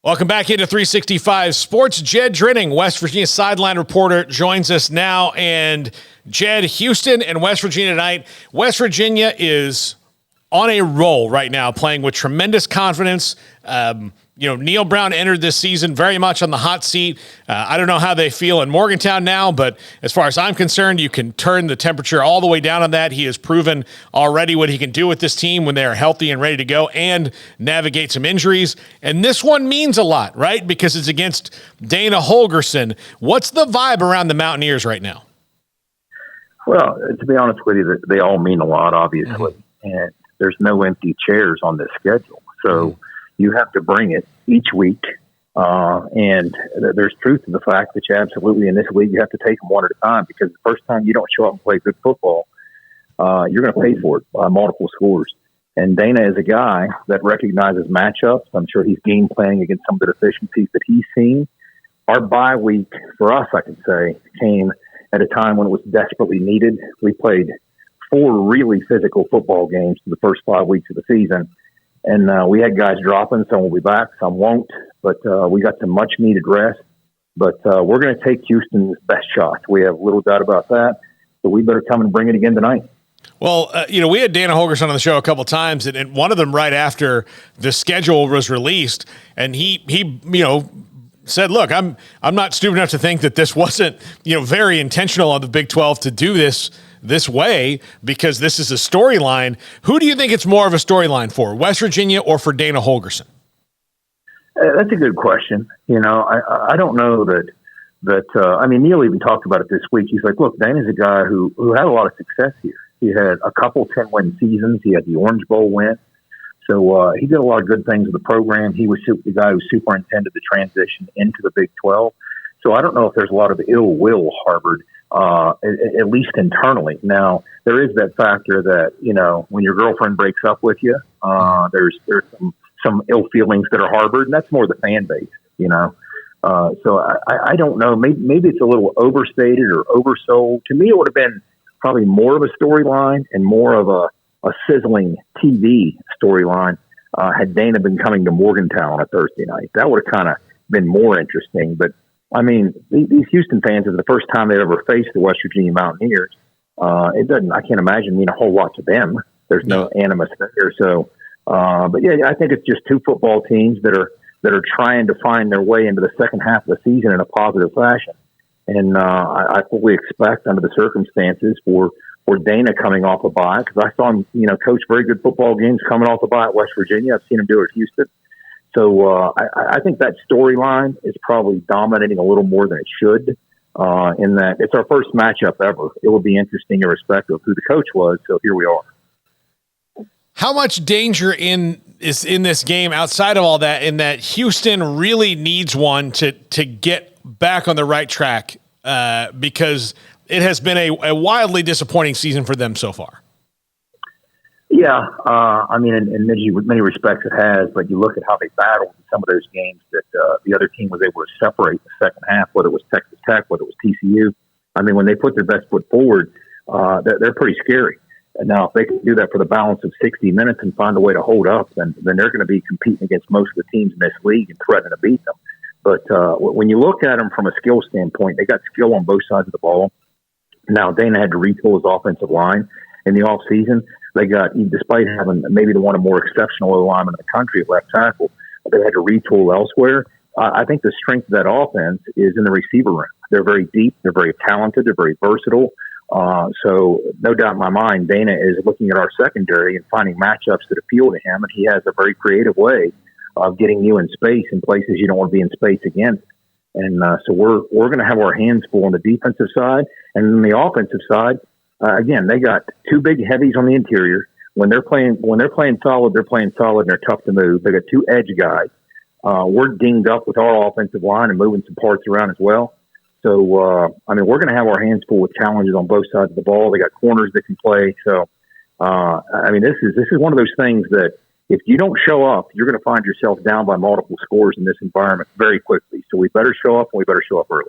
Welcome back into 365 Sports. Jed Drenning, West Virginia Sideline Reporter, joins us now. And Jed, Houston and West Virginia tonight. West Virginia is on a roll right now, playing with tremendous confidence. Neal Brown entered this season very much on the hot seat. I don't know how they feel in Morgantown now, but as far as I'm concerned, you can turn the temperature all the way down on that. He has proven already what he can do with this team when they are healthy and ready to go and navigate some injuries. And this one means a lot, right? Because it's against Dana Holgorsen. What's the vibe around the Mountaineers right now? Well, to be honest with you, they all mean a lot, obviously. And there's no empty chairs on this schedule. So you have to bring it each week. And there's truth in the fact that you absolutely, in this league, you have to take them one at a time, because the first time you don't show up and play good football, you're going to pay for it by multiple scores. And Dana is a guy that recognizes matchups. I'm sure he's game planning against some of the deficiencies that he's seen. Our bye week, for us, I can say, came at a time when it was desperately needed. We played 4 really physical football games for the first 5 weeks of the season. And we had guys dropping. Some will be back, some won't. But we got some much-needed rest. But we're going to take Houston's best shot. We have little doubt about that. So we better come and bring it again tonight. Well, we had Dana Holgorsen on the show a couple times, and one of them right after the schedule was released, and he said, "Look, I'm not stupid enough to think that this wasn't very intentional on the Big 12 to do this way, because this is a storyline." Who do you think it's more of a storyline for, West Virginia or for Dana Holgorsen? That's a good question. I don't know that Neal even talked about it this week. He's like, look, Dana's a guy who had a lot of success here. He had a couple 10-win seasons. He had the Orange Bowl win. So he did a lot of good things with the program. He was the guy who superintended the transition into the Big 12. So I don't know if there's a lot of ill will harbored, at least internally. Now, there is that factor that, when your girlfriend breaks up with you, there's some ill feelings that are harbored, and that's more the fan base, So I don't know. Maybe it's a little overstated or oversold. To me, it would have been probably more of a storyline and more of a sizzling TV storyline had Dana been coming to Morgantown on a Thursday night. That would have kind of been more interesting. But, these Houston fans, is the first time they've ever faced the West Virginia Mountaineers. I can't imagine mean a whole lot to them. There's no animus there. So, but yeah, I think it's just 2 football teams that are trying to find their way into the second half of the season in a positive fashion. And I fully expect, under the circumstances, for Dana coming off a bye, because I saw him, coach very good football games coming off a bye at West Virginia. I've seen him do it at Houston. So I think that storyline is probably dominating a little more than it should, in that it's our first matchup ever. It will be interesting irrespective of who the coach was. So here we are. How much danger is in this game outside of all that, in that Houston really needs one to get back on the right track, because it has been a wildly disappointing season for them so far? Yeah, in many respects it has, but you look at how they battled in some of those games that the other team was able to separate in the second half, whether it was Texas Tech, whether it was TCU. When they put their best foot forward, they're pretty scary. And now, if they can do that for the balance of 60 minutes and find a way to hold up, then they're going to be competing against most of the teams in this league and threatening to beat them. But when you look at them from a skill standpoint, they got skill on both sides of the ball. Now, Dana had to retool his offensive line in the offseason. They got, despite having maybe the one of the more exceptional linemen in the country at left tackle, they had to retool elsewhere. I think the strength of that offense is in the receiver room. They're very deep. They're very talented. They're very versatile. So no doubt in my mind, Dana is looking at our secondary and finding matchups that appeal to him, and he has a very creative way of getting you in space in places you don't want to be in space against. And so we're going to have our hands full on the defensive side. And on the offensive side, again, they got 2 big heavies on the interior. When they're playing solid, they're playing solid, and they're tough to move. They got 2 edge guys. We're dinged up with our offensive line and moving some parts around as well. So, we're going to have our hands full with challenges on both sides of the ball. They got corners that can play. So, this is one of those things that if you don't show up, you're going to find yourself down by multiple scores in this environment very quickly. So we better show up, and we better show up early.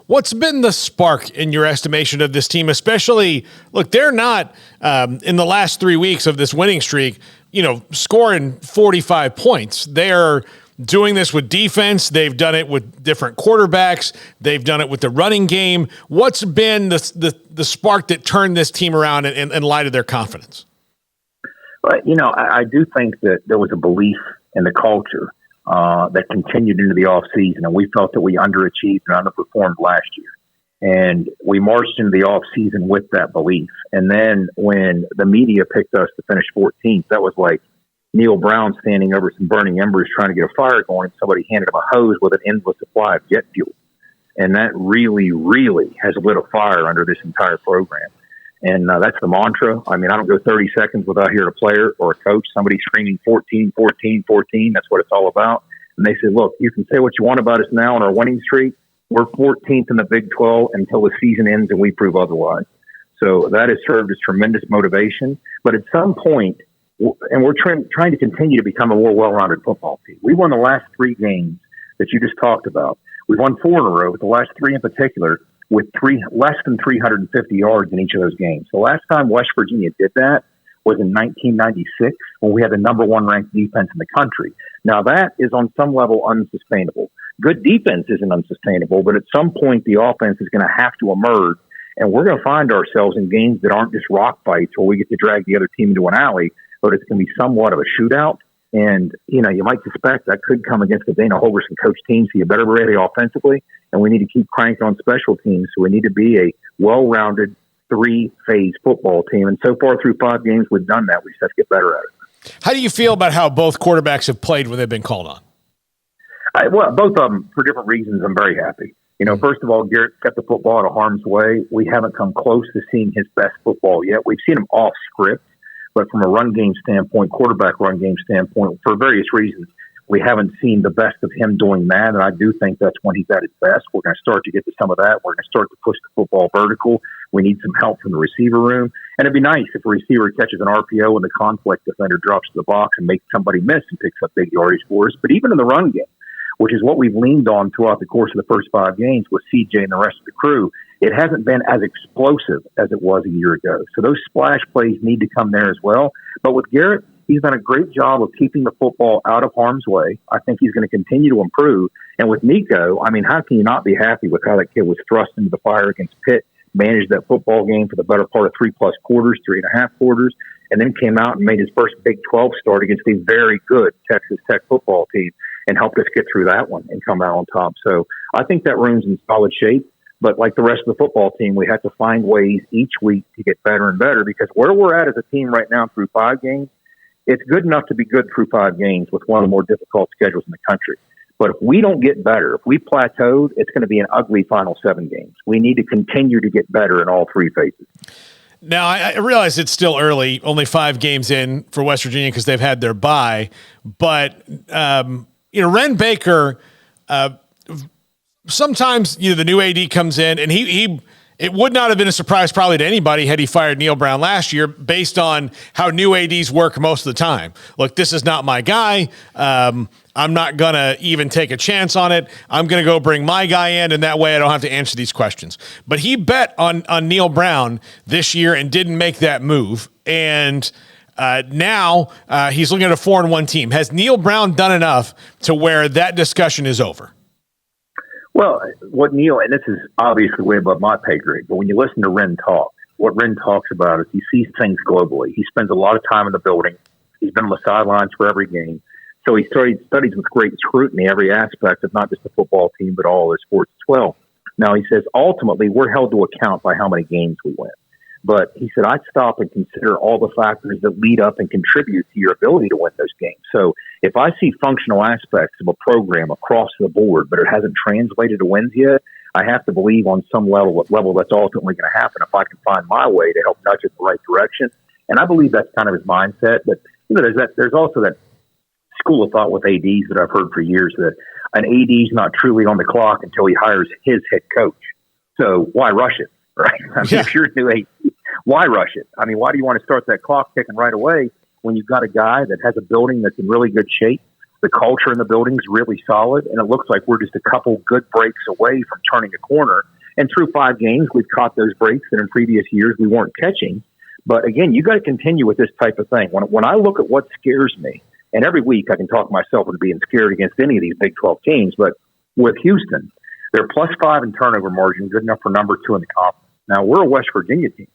What's been the spark in your estimation of this team, especially, look, they're not in the last 3 weeks of this winning streak, scoring 45 points. They're doing this with defense. They've done it with different quarterbacks. They've done it with the running game. What's been the spark that turned this team around and lighted their confidence? But, I do think that there was a belief in the culture that continued into the offseason, and we felt that we underachieved and underperformed last year. And we marched into the offseason with that belief. And then when the media picked us to finish 14th, that was like Neal Brown standing over some burning embers trying to get a fire going, and somebody handed him a hose with an endless supply of jet fuel. And that really, really has lit a fire under this entire program. And that's the mantra. I mean, I don't go 30 seconds without hearing a player or a coach, somebody screaming 14, 14, 14. That's what it's all about. And they say, look, you can say what you want about us now on our winning streak. We're 14th in the Big 12 until the season ends and we prove otherwise. So that has served as tremendous motivation. But at some point, and we're trying to continue to become a more well-rounded football team. We won the last 3 games that you just talked about. We've won 4 in a row, but the last 3 in particular with less than 350 yards in each of those games. The last time West Virginia did that was in 1996 when we had the number 1 ranked defense in the country. Now that is on some level unsustainable. Good defense isn't unsustainable, but at some point the offense is going to have to emerge, and we're going to find ourselves in games that aren't just rock fights where we get to drag the other team into an alley, but it's going to be somewhat of a shootout. And, you might suspect that could come against the Dana Holgorsen coach team, so you better be ready offensively, and we need to keep cranking on special teams, so we need to be a well-rounded 3-phase football team. And so far through 5 games, we've done that. We just have to get better at it. How do you feel about how both quarterbacks have played when they've been called on? Well, both of them, for different reasons, I'm very happy. First of all, Garrett kept the football out of harm's way. We haven't come close to seeing his best football yet. We've seen him off script, but from a run game standpoint, quarterback run game standpoint, for various reasons, we haven't seen the best of him doing that, and I do think that's when he's at his best. We're going to start to get to some of that. We're going to start to push the football vertical. We need some help from the receiver room. And it'd be nice if a receiver catches an RPO and the conflict defender drops to the box and makes somebody miss and picks up big yardage for us. But even in the run game, which is what we've leaned on throughout the course of the first 5 games with CJ and the rest of the crew, it hasn't been as explosive as it was a year ago. So those splash plays need to come there as well. But with Garrett, he's done a great job of keeping the football out of harm's way. I think he's going to continue to improve. And with Nico, I mean, how can you not be happy with how that kid was thrust into the fire against Pitt, managed that football game for the better part of 3+ quarters, 3.5 quarters, and then came out and made his first Big 12 start against a very good Texas Tech football team and helped us get through that one and come out on top. So I think that room's in solid shape. But like the rest of the football team, we have to find ways each week to get better and better, because where we're at as a team right now through 5 games, it's good enough to be good through 5 games with one of the more difficult schedules in the country. But if we don't get better, if we plateaued, it's going to be an ugly final 7 games. We need to continue to get better in all 3 phases. Now, I realize it's still early, only 5 games in for West Virginia because they've had their bye. But, Ren Baker, sometimes, the new AD comes in, and it would not have been a surprise probably to anybody had he fired Neal Brown last year based on how new ADs work most of the time. Look, this is not my guy. I'm not going to even take a chance on it. I'm going to go bring my guy in, and that way I don't have to answer these questions. But he bet on Neal Brown this year and didn't make that move. And now he's looking at a 4-1 team. Has Neal Brown done enough to where that discussion is over? Well, what Neal, and this is obviously way above my pay grade, but when you listen to Ren talk, what Ren talks about is he sees things globally. He spends a lot of time in the building. He's been on the sidelines for every game. So he studies with great scrutiny every aspect of not just the football team, but all other sports as well. Now, he says, ultimately, we're held to account by how many games we win. But he said, I'd stop and consider all the factors that lead up and contribute to your ability to win those games. So if I see functional aspects of a program across the board, but it hasn't translated to wins yet, I have to believe on some level that's ultimately going to happen if I can find my way to help nudge it in the right direction. And I believe that's kind of his mindset. But there's also that school of thought with ADs that I've heard for years that an AD is not truly on the clock until he hires his head coach. So why rush it, right? I mean, if you're a new AD, why rush it? I mean, why do you want to start that clock ticking right away when you've got a guy that has a building that's in really good shape? The culture in the building is really solid, and it looks like we're just a couple good breaks away from turning a corner. And through 5 games, we've caught those breaks that in previous years we weren't catching. But again, you got to continue with this type of thing. When I look at what scares me, And every week I can talk myself into being scared against any of these Big 12 teams. But with Houston, they're +5 in turnover margin, good enough for number 2 in the conference. Now, we're a West Virginia team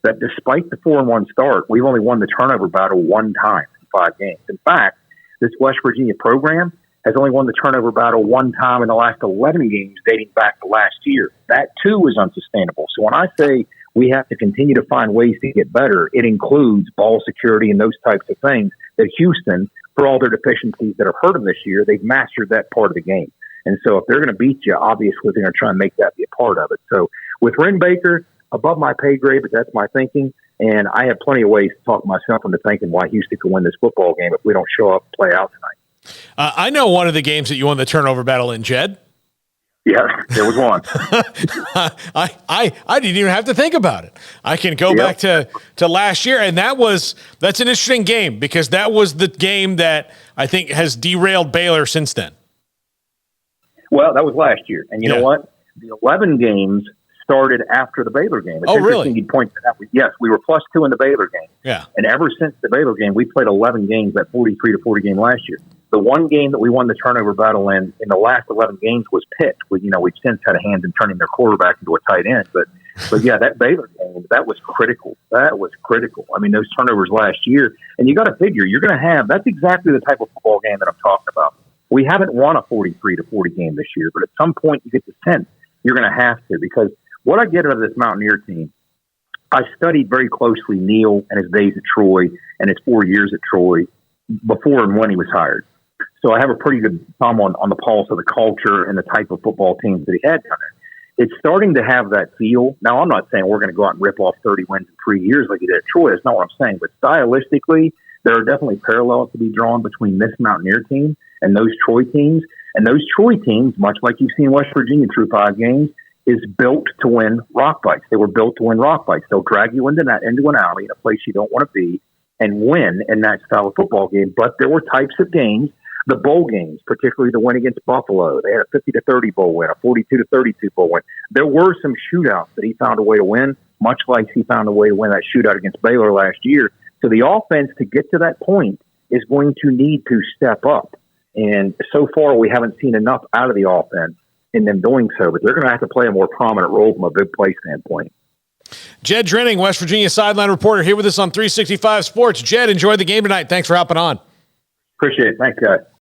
that despite the 4-1 start, we've only won the turnover battle one time in 5 games. In fact, this West Virginia program has only won the turnover battle one time in the last 11 games dating back to last year. That, too, is unsustainable. So when I say we have to continue to find ways to get better, it includes ball security and those types of things that Houston, for all their deficiencies that have hurt them this year, they've mastered that part of the game. And so if they're going to beat you, obviously they're going to try and make that be a part of it. So with Ren Baker, above my pay grade, but that's my thinking. And I have plenty of ways to talk myself into thinking why Houston can win this football game if we don't show up and play out tonight. I know one of the games that you won the turnover battle in, Jed. Yeah, there was one. I didn't even have to think about it. I can go back to last year, and that's an interesting game because that was the game that I think has derailed Baylor since then. Well, that was last year. And you know what? The 11 games started after the Baylor game. It's interesting you'd point to that. Yes, we were +2 in the Baylor game. Yeah. And ever since the Baylor game, we played 11 games, that 43-40 game last year. The one game that we won the turnover battle in the last 11 games was Pitt. We've since had a hand in turning their quarterback into a tight end. But yeah, that Baylor game, that was critical. That was critical. I mean, those turnovers last year. And you got to figure, you're going to have, that's exactly the type of football game that I'm talking about. We haven't won a 43-40 game this year, but at some point you get the sense you're going to have to, because what I get out of this Mountaineer team, I studied very closely Neal and his days at Troy and his 4 years at Troy before and when he was hired. So I have a pretty good thumb on the pulse of the culture and the type of football teams that he had down there. It's starting to have that feel. Now, I'm not saying we're going to go out and rip off 30 wins in 3 years like he did at Troy. That's not what I'm saying. But stylistically, there are definitely parallels to be drawn between this Mountaineer team and those Troy teams. And those Troy teams, much like you've seen West Virginia through 5 games, is built to win rock fights. They were built to win rock fights. They'll drag you into an alley in a place you don't want to be and win in that style of football game. But there were types of games, the bowl games, particularly the win against Buffalo. They had a 50-30 bowl win, a 42-32 bowl win. There were some shootouts that he found a way to win, much like he found a way to win that shootout against Baylor last year. So the offense, to get to that point, is going to need to step up. And so far, we haven't seen enough out of the offense in them doing so, but they're going to have to play a more prominent role from a big play standpoint. Jed Drenning, West Virginia Sideline Reporter, here with us on 365 Sports. Jed, enjoy the game tonight. Thanks for hopping on. Appreciate it. Thanks, guys.